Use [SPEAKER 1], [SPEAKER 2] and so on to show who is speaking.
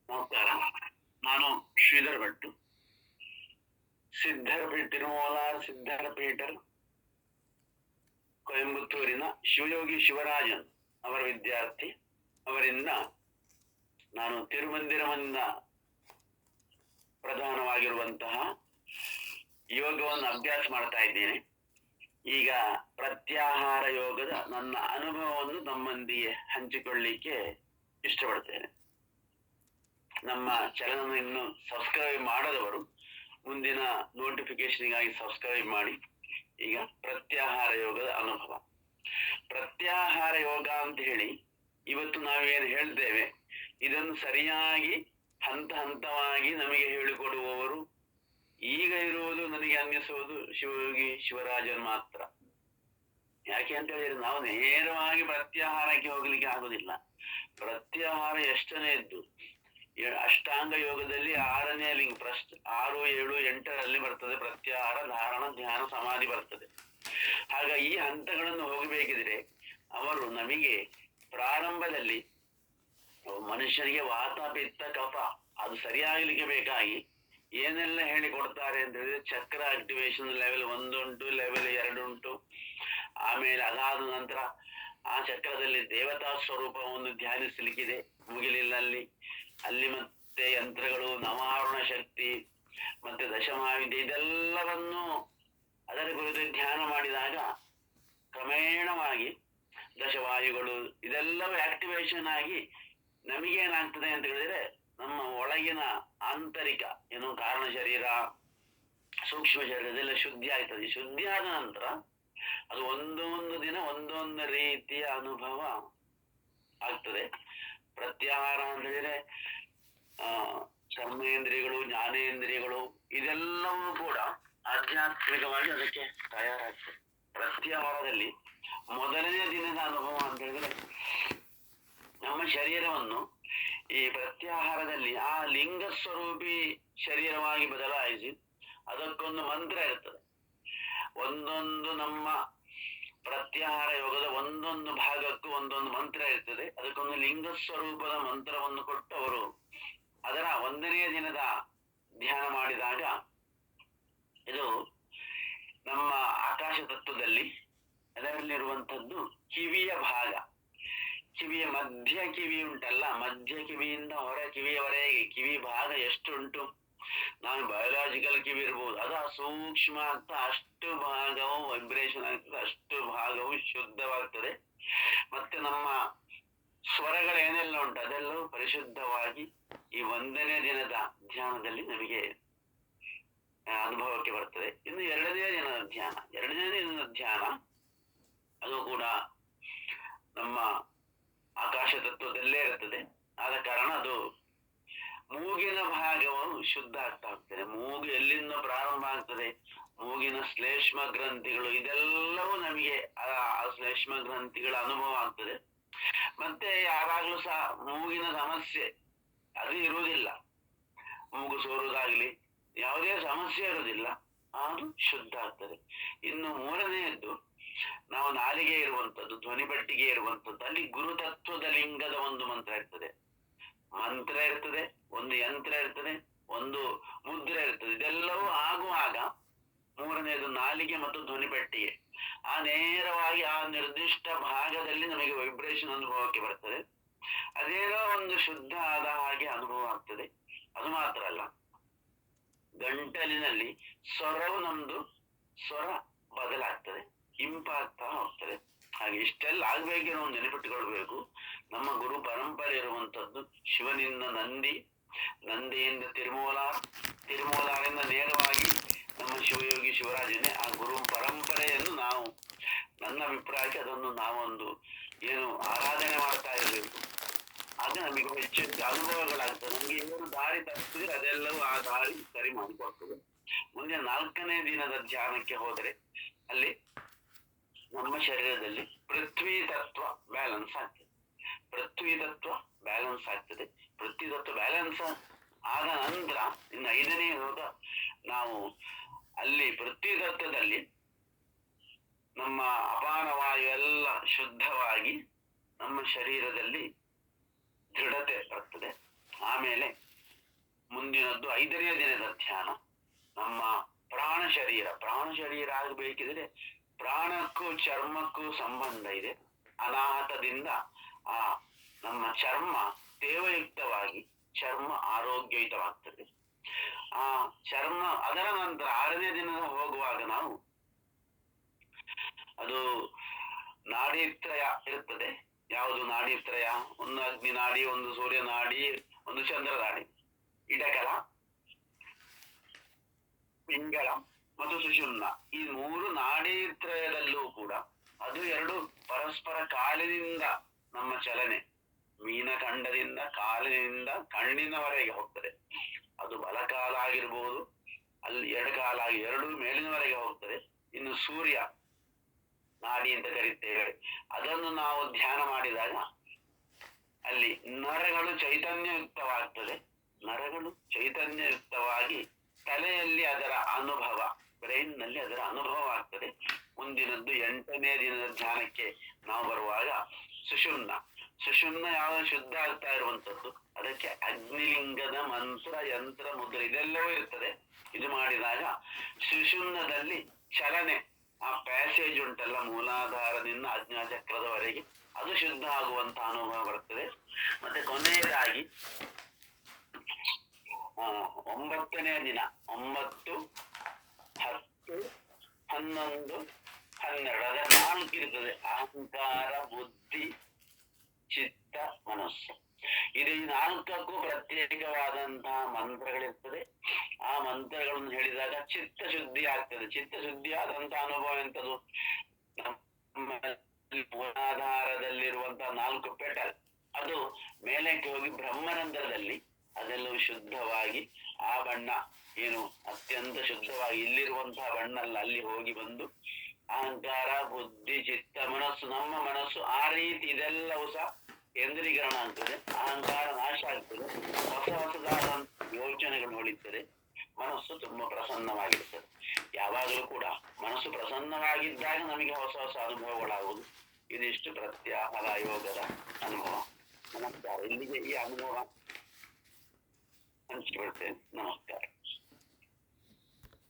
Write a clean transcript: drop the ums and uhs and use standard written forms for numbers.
[SPEAKER 1] ನಮಸ್ಕಾರ. ನಾನು ಶ್ರೀಧರ್ ಭಟ್, ತಿರುಮಲಾರ್ ಸಿದ್ಧರ ಪೀಠರ್, ಕೊಯಂಬತ್ತೂರಿನ ಶಿವಯೋಗಿ ಶಿವರಾಜನ್ ಅವರ ವಿದ್ಯಾರ್ಥಿ. ಅವರಿಂದ ನಾನು ತಿರುಮಂದಿರದಿಂದ ಪ್ರಧಾನವಾಗಿರುವಂತಹ ಯೋಗವನ್ನು ಅಭ್ಯಾಸ ಮಾಡ್ತಾ ಇದ್ದೇನೆ. ಈಗ ಪ್ರತ್ಯಾಹಾರ ಯೋಗದ ನನ್ನ ಅನುಭವವನ್ನು ನಮ್ಮೊಂದಿಗೆ ಹಂಚಿಕೊಳ್ಳಿಕ್ಕೆ ಇಷ್ಟಪಡ್ತೇನೆ. ನಮ್ಮ ಚಾನಲ್ ಇನ್ನು ಸಬ್ಸ್ಕ್ರೈಬ್ ಮಾಡದವರು ಮುಂದಿನ ನೋಟಿಫಿಕೇಶನ್ಗಾಗಿ ಸಬ್ಸ್ಕ್ರೈಬ್ ಮಾಡಿ. ಈಗ ಪ್ರತ್ಯಾಹಾರ ಯೋಗದ ಅನುಭವ. ಪ್ರತ್ಯಾಹಾರ ಯೋಗ ಅಂತ ಹೇಳಿ ಇವತ್ತು ನಾವೇನು ಹೇಳ್ತೇವೆ, ಇದನ್ನು ಸರಿಯಾಗಿ ಹಂತ ಹಂತವಾಗಿ ನಮಗೆ ಹೇಳಿಕೊಡುವವರು ಈಗ ಇರುವುದು ನನಗೆ ಅನ್ನಿಸುವುದು ಶಿವಯೋಗಿ ಶಿವರಾಜನ್ ಮಾತ್ರ. ಯಾಕೆ ಅಂತ ಹೇಳಿದ್ರೆ ನಾವು ನೇರವಾಗಿ ಪ್ರತ್ಯಾಹಾರಕ್ಕೆ ಹೋಗ್ಲಿಕ್ಕೆ ಆಗುದಿಲ್ಲ. ಪ್ರತ್ಯಾಹಾರ ಎಷ್ಟನೇ ಇದ್ದು ಅಷ್ಟಾಂಗ ಯೋಗದಲ್ಲಿ 6ನೇ ಲಿಂಗ 6, 7, 8ರಲ್ಲಿ ಬರ್ತದೆ. ಪ್ರತ್ಯಾಹಾರ, ಧಾರಣ, ಧ್ಯಾನ, ಸಮಾಧಿ ಬರ್ತದೆ. ಹಾಗಾಗಿ ಈ ಹಂತಗಳನ್ನು ಹೋಗಬೇಕಿದ್ರೆ ಅವರು ನಮಗೆ ಪ್ರಾರಂಭದಲ್ಲಿ ಮನುಷ್ಯನಿಗೆ ವಾತ, ಪಿತ್ತ, ಕಫ ಅದು ಸರಿಯಾಗಲಿಕ್ಕೆ ಬೇಕಾಗಿ ಏನೆಲ್ಲ ಹೇಳಿ ಕೊಡ್ತಾರೆ ಅಂತ ಹೇಳಿದ್ರೆ, ಚಕ್ರ ಆಕ್ಟಿವೇಶನ್ ಲೆವೆಲ್ 1 ಉಂಟು, ಲೆವೆಲ್ 2 ಉಂಟು. ಆಮೇಲೆ ಅದಾದ ನಂತರ ಆ ಚಕ್ರದಲ್ಲಿ ದೇವತಾ ಸ್ವರೂಪವನ್ನು ಧ್ಯಾನಿಸಲಿಕ್ಕಿದೆ ಮುಗಿಲಿನಲ್ಲಿ. ಅಲ್ಲಿ ಮತ್ತೆ ಯಂತ್ರಗಳು, ನವಾವರಣ ಶಕ್ತಿ, ಮತ್ತೆ ದಶಮಹಾವಿದ್ಯೆ, ಇದೆಲ್ಲವನ್ನು ಅದರ ಕುರಿತು ಧ್ಯಾನ ಮಾಡಿದಾಗ ಕ್ರಮೇಣವಾಗಿ ದಶವಾಯುಗಳು ಇದೆಲ್ಲವೂ ಆಕ್ಟಿವೇಶನ್ ಆಗಿ ನಮಗೇನಾಗ್ತದೆ ಅಂತ ಹೇಳಿದ್ರೆ, ನಮ್ಮ ಒಳಗಿನ ಆಂತರಿಕ ಏನು ಕಾರಣ ಶರೀರ, ಸೂಕ್ಷ್ಮ ಶರೀರ ಇದೆಲ್ಲ ಶುದ್ಧಿ ಆಗ್ತದೆ. ಶುದ್ಧಿ ಆದ ನಂತರ ಅದು ಒಂದೊಂದು ದಿನ ಒಂದೊಂದು ರೀತಿಯ ಅನುಭವ ಆಗ್ತದೆ. ಪ್ರತ್ಯಾಹಾರ ಅಂತ ಹೇಳಿದ್ರೆ ಕರ್ಮೇಂದ್ರಿಯಗಳು, ಜ್ಞಾನೇಂದ್ರಿಯಗಳು ಇದೆಲ್ಲವೂ ಕೂಡ ಆಧ್ಯಾತ್ಮಿಕವಾಗಿ ಅದಕ್ಕೆ ತಯಾರಾಗ್ತದೆ. ಪ್ರತ್ಯಾಹಾರದಲ್ಲಿ ಮೊದಲನೇ ದಿನದ ಅನುಭವ ಅಂತ ಹೇಳಿದ್ರೆ, ನಮ್ಮ ಶರೀರವನ್ನು ಈ ಪ್ರತ್ಯಾಹಾರದಲ್ಲಿ ಆ ಲಿಂಗ ಸ್ವರೂಪಿ ಶರೀರವಾಗಿ ಬದಲಾಯಿಸಿ ಅದಕ್ಕೊಂದು ಮಂತ್ರ ಇರ್ತದೆ. ಒಂದೊಂದು ನಮ್ಮ ಪ್ರತ್ಯಾಹಾರ ಯೋಗದ ಒಂದೊಂದು ಭಾಗಕ್ಕೂ ಒಂದೊಂದು ಮಂತ್ರ ಇರ್ತದೆ. ಅದಕ್ಕೊಂದು ಲಿಂಗ ಸ್ವರೂಪದ ಮಂತ್ರವನ್ನು ಕೊಟ್ಟು ಅವರು ಅದರ 1ನೇ ದಿನದ ಧ್ಯಾನ ಮಾಡಿದಾಗ ಇದು ನಮ್ಮ ಆಕಾಶ ತತ್ವದಲ್ಲಿ ಅದರಲ್ಲಿರುವಂಥದ್ದು ಕಿವಿಯ ಭಾಗ. ಕಿವಿಯ ಮಧ್ಯ ಕಿವಿ ಉಂಟಲ್ಲ, ಮಧ್ಯ ಕಿವಿಯಿಂದ ಹೊರ ಕಿವಿಯವರೆಗೆ ಕಿವಿ ಭಾಗ ಎಷ್ಟು ಉಂಟು, ನಾನು ಬಯೋಲಾಜಿಕಲ್ ಕಿವಿ ಇರ್ಬೋದು, ಅದು ಸೂಕ್ಷ್ಮ ಅಂತ ಅಷ್ಟು ಭಾಗವು ವೈಬ್ರೇಷನ್ ಆಗ್ತದೆ, ಅಷ್ಟು ಭಾಗವು ಶುದ್ಧವಾಗ್ತದೆ. ಮತ್ತೆ ನಮ್ಮ ಸ್ವರಗಳು ಏನೆಲ್ಲ ಉಂಟು ಅದೆಲ್ಲವೂ ಪರಿಶುದ್ಧವಾಗಿ ಈ 1ನೇ ದಿನದ ಧ್ಯಾನದಲ್ಲಿ ನಮಗೆ ಅನುಭವಕ್ಕೆ ಬರ್ತದೆ. ಇನ್ನು 2ನೇ ದಿನದ ಧ್ಯಾನ, 2ನೇ ದಿನದ ಧ್ಯಾನ ಅದು ಕೂಡ ನಮ್ಮ ಆಕಾಶ ತತ್ವದಲ್ಲೇ ಇರ್ತದೆ. ಆದ ಕಾರಣ ಅದು ಮೂಗಿನ ಭಾಗವನ್ನು ಶುದ್ಧ ಆಗ್ತಾ ಹೋಗ್ತದೆ. ಮೂಗು ಎಲ್ಲಿಂದ ಪ್ರಾರಂಭ ಆಗ್ತದೆ, ಮೂಗಿನ ಶ್ಲೇಷ್ಮ ಗ್ರಂಥಿಗಳು ಇದೆಲ್ಲವೂ ನಮಗೆ ಆ ಶ್ಲೇಷ್ಮ ಗ್ರಂಥಿಗಳ ಅನುಭವ ಆಗ್ತದೆ. ಮತ್ತೆ ಯಾವಾಗ್ಲೂ ಸಹ ಮೂಗಿನ ಸಮಸ್ಯೆ ಅದು ಇರುವುದಿಲ್ಲ, ಮೂಗು ಸೋರುವುದಾಗ್ಲಿ ಯಾವುದೇ ಸಮಸ್ಯೆ ಇರುವುದಿಲ್ಲ, ಅದು ಶುದ್ಧ ಆಗ್ತದೆ. ಇನ್ನು 3ನೇದ್ದು ನಾವು ನಾಲಿಗೆ ಇರುವಂತದ್ದು, ಧ್ವನಿಪಟ್ಟಿಗೆ ಇರುವಂತದ್ದು, ಅಲ್ಲಿ ಗುರುತತ್ವದ ಲಿಂಗದ ಒಂದು ಮಂತ್ರ ಇರ್ತದೆ. ಮಂತ್ರ ಇರ್ತದೆ, ಒಂದು ಯಂತ್ರ ಇರ್ತದೆ, ಒಂದು ಮುದ್ರೆ ಇರ್ತದೆ. ಇದೆಲ್ಲವೂ ಆಗುವಾಗ 3ನೇದು ನಾಲಿಗೆ ಮತ್ತು ಧ್ವನಿಪಟ್ಟಿಗೆ ಆ ನೇರವಾಗಿ ಆ ನಿರ್ದಿಷ್ಟ ಭಾಗದಲ್ಲಿ ನಮಗೆ ವೈಬ್ರೇಷನ್ ಅನುಭವಕ್ಕೆ ಬರ್ತದೆ. ಅದೇನೋ ಒಂದು ಶುದ್ಧ ಆದ ಹಾಗೆ ಅನುಭವ ಆಗ್ತದೆ. ಅದು ಮಾತ್ರ ಅಲ್ಲ, ಗಂಟಲಿನಲ್ಲಿ ಸ್ವರವು ನಮ್ದು ಸ್ವರ ಬದಲಾಗ್ತದೆ, ಇಂಪಾಗ್ತಾ ಹೋಗ್ತದೆ. ಹಾಗೆ ಇಷ್ಟೆಲ್ಲ ಆಗ್ಬೇಕೇನೋ ಒಂದು ನೆನಪಿಟ್ಟುಕೊಳ್ಬೇಕು. ನಮ್ಮ ಗುರು ಪರಂಪರೆ ಇರುವಂತದ್ದು ಶಿವನಿಂದ ನಂದಿ, ನಂದಿಯಿಂದ ತಿರುಮೂಲಾರಿಂದ ನೇರವಾಗಿ ನಮ್ಮ ಶಿವಯೋಗಿ ಶಿವರಾಜನೇ. ಆ ಗುರು ಪರಂಪರೆಯನ್ನು ನಾವು, ನನ್ನ ಅಭಿಪ್ರಾಯಕ್ಕೆ ಅದನ್ನು ನಾವೊಂದು ಏನು ಆರಾಧನೆ ಮಾಡ್ತಾ ಇರಬೇಕು. ಆಗ ನಮಗೆ ಹೆಚ್ಚು ಹೆಚ್ಚು ಅನುಭವಗಳಾಗ್ತದೆ. ನಮ್ಗೆ ಏನು ದಾರಿ ತಪ್ಪಿದ್ರೆ ಅದೆಲ್ಲವೂ ಆ ದಾರಿ ಸರಿ ಮಾಡಿಕೊಡ್ತದೆ. ಮುಂದೆ 4ನೇ ದಿನದ ಧ್ಯಾನಕ್ಕೆ ಹೋದರೆ ಅಲ್ಲಿ ನಮ್ಮ ಶರೀರದಲ್ಲಿ ಪೃಥ್ವಿ ತತ್ವ ಬ್ಯಾಲೆನ್ಸ್ ಆಗ್ತದೆ. ಪೃಥ್ವಿ ತತ್ವ ಬ್ಯಾಲೆನ್ಸ್ ಆಗ್ತದೆ. ಪೃಥ್ವಿ ತತ್ವ ಬ್ಯಾಲೆನ್ಸ್ ಆದ ನಂತರ ಇನ್ನು 5ನೇ ಯೋಗ, ನಾವು ಅಲ್ಲಿ ಪೃಥ್ವಿ ತತ್ವದಲ್ಲಿ ನಮ್ಮ ಅಪಾನ ವಾಯು ಎಲ್ಲ ಶುದ್ಧವಾಗಿ ನಮ್ಮ ಶರೀರದಲ್ಲಿ ದೃಢತೆ ಬರ್ತದೆ. ಆಮೇಲೆ ಮುಂದಿನದ್ದು 5ನೇ ದಿನದ ಧ್ಯಾನ. ನಮ್ಮ ಪ್ರಾಣ ಶರೀರ ಆಗಬೇಕಿದ್ರೆ ಪ್ರಾಣಕ್ಕೂ ಚರ್ಮಕ್ಕೂ ಸಂಬಂಧ ಇದೆ. ಅನಾಹತದಿಂದ ಆ ನಮ್ಮ ಚರ್ಮ ತೇವಯುಕ್ತವಾಗಿ ಚರ್ಮ ಆರೋಗ್ಯಯುತವಾಗ್ತದೆ. ಆ ಚರ್ಮ ಅದರ ನಂತರ 6ನೇ ದಿನದ ಹೋಗುವಾಗ ನಾವು ಅದು ನಾಡಿತ್ರಯ ಇರುತ್ತದೆ. ಯಾವುದು ನಾಡಿತ್ರಯ? ಒಂದು ಅಗ್ನಿ ನಾಡಿ, ಒಂದು ಸೂರ್ಯ ನಾಡಿ, ಒಂದು ಚಂದ್ರ ನಾಡಿ, ಇಡಕಲ, ಪಿಂಗಳ ಮತ್ತು ಸುಷುಮ್ನ. ಈ 3 ನಾಡಿತ್ರಯದಲ್ಲೂ ಕೂಡ ಅದು 2 ಪರಸ್ಪರ ಕಾಲಿನಿಂದ ನಮ್ಮ ಚಲನೆ, ಮೀನಖಂಡದಿಂದ ಕಾಲಿನಿಂದ ಕಣ್ಣಿನವರೆಗೆ ಹೋಗ್ತದೆ. ಅದು ಬಲಕಾಲ ಆಗಿರ್ಬೋದು, ಅಲ್ಲಿ ಎಡಕಾಲ ಆಗಿ 2 ಮೇಲಿನವರೆಗೆ ಹೋಗ್ತದೆ. ಇನ್ನು ಸೂರ್ಯ ನಾಡಿ ಅಂತ ಕರೀತೇವೆ. ಅದನ್ನು ನಾವು ಧ್ಯಾನ ಮಾಡಿದಾಗ ಅಲ್ಲಿ ನರಗಳು ಚೈತನ್ಯಯುಕ್ತವಾಗಿ ತಲೆಯಲ್ಲಿ ಅದರ ಅನುಭವ, ಬ್ರೈನ್ ನಲ್ಲಿ ಅದರ ಅನುಭವ ಆಗ್ತದೆ. ಮುಂದಿನದ್ದು 8ನೇ ದಿನದ ಧ್ಯಾನಕ್ಕೆ ನಾವು ಬರುವಾಗ ಸುಷುಮ್ನ ಯಾವ ಶುದ್ಧ ಆಗ್ತಾ ಇರುವಂತದ್ದು. ಅದಕ್ಕೆ ಅಗ್ನಿಲಿಂಗದ ಮಂತ್ರ, ಯಂತ್ರ, ಮುದ್ರೆ ಇದೆಲ್ಲವೂ ಇರ್ತದೆ. ಇದು ಮಾಡಿದಾಗ ಸುಷುಮ್ನದಲ್ಲಿ ಚಲನೆ, ಆ ಪ್ಯಾಸೇಜ್ ಉಂಟಲ್ಲ ಮೂಲಾಧಾರದಿಂದ ಆಜ್ಞಾಚಕ್ರದವರೆಗೆ, ಅದು ಶುದ್ಧ ಆಗುವಂತ ಅನುಭವ ಬರ್ತದೆ. ಮತ್ತೆ ಕೊನೆಯದಾಗಿ 9ನೇ ದಿನ 9, 10, 11, 12 ಅದರ 4 ಇರ್ತದೆ. ಅಹಂಕಾರ, ಬುದ್ಧಿ, ಚಿತ್ತ, ಮನಸ್ಸು. ಇದು ಈ 4ಕ್ಕೂ ಪ್ರತ್ಯೇಕವಾದಂತಹ ಮಂತ್ರಗಳಿರ್ತದೆ. ಆ ಮಂತ್ರಗಳನ್ನು ಹೇಳಿದಾಗ ಚಿತ್ತ ಶುದ್ಧಿ ಆಗ್ತದೆ. ಚಿತ್ತ ಶುದ್ಧಿ ಆದಂತಹ ಅನುಭವ ಎಂತದು? ಮೂಲಾಧಾರದಲ್ಲಿರುವಂತಹ 4 ಪೆಟಲ್ ಅದು ಮೇಲಕ್ಕೆ ಹೋಗಿ ಬ್ರಹ್ಮರಂಧ್ರದಲ್ಲಿ ಅದೆಲ್ಲವೂ ಶುದ್ಧವಾಗಿ ಆ ಬಣ್ಣ ಏನು ಅತ್ಯಂತ ಶುದ್ಧವಾಗಿ ಇಲ್ಲಿರುವಂತಹ ಬಣ್ಣ ಅಲ್ಲ, ಅಲ್ಲಿ ಹೋಗಿ ಬಂದು ಅಹಂಕಾರ, ಬುದ್ಧಿ, ಚಿತ್ತ, ಮನಸ್ಸು, ನಮ್ಮ ಮನಸ್ಸು ಆ ರೀತಿ ಇದೆಲ್ಲವೂ ಸಹ ಕೇಂದ್ರೀಕರಣ ಆಗ್ತದೆ. ಅಹಂಕಾರ ನಾಶ ಆಗ್ತದೆ. ಹೊಸದಾದ ಯೋಚನೆಗಳು ಹೊಳಿತದೆ. ಮನಸ್ಸು ತುಂಬಾ ಪ್ರಸನ್ನವಾಗಿರ್ತದೆ. ಯಾವಾಗಲೂ ಕೂಡ ಮನಸ್ಸು ಪ್ರಸನ್ನವಾಗಿದ್ದಾಗ ನಮಗೆ ಹೊಸ ಅನುಭವಗಳಾಗುವುದು. ಇದಿಷ್ಟು ಪ್ರತ್ಯಾಹಾರ ಯೋಗದ ಅನುಭವ. ನಮಸ್ಕಾರ. ಇಲ್ಲಿಗೆ ಈ ಅನುಭವ ಹಂಚಿಕೊಳ್ತೇನೆ. ನಮಸ್ಕಾರ.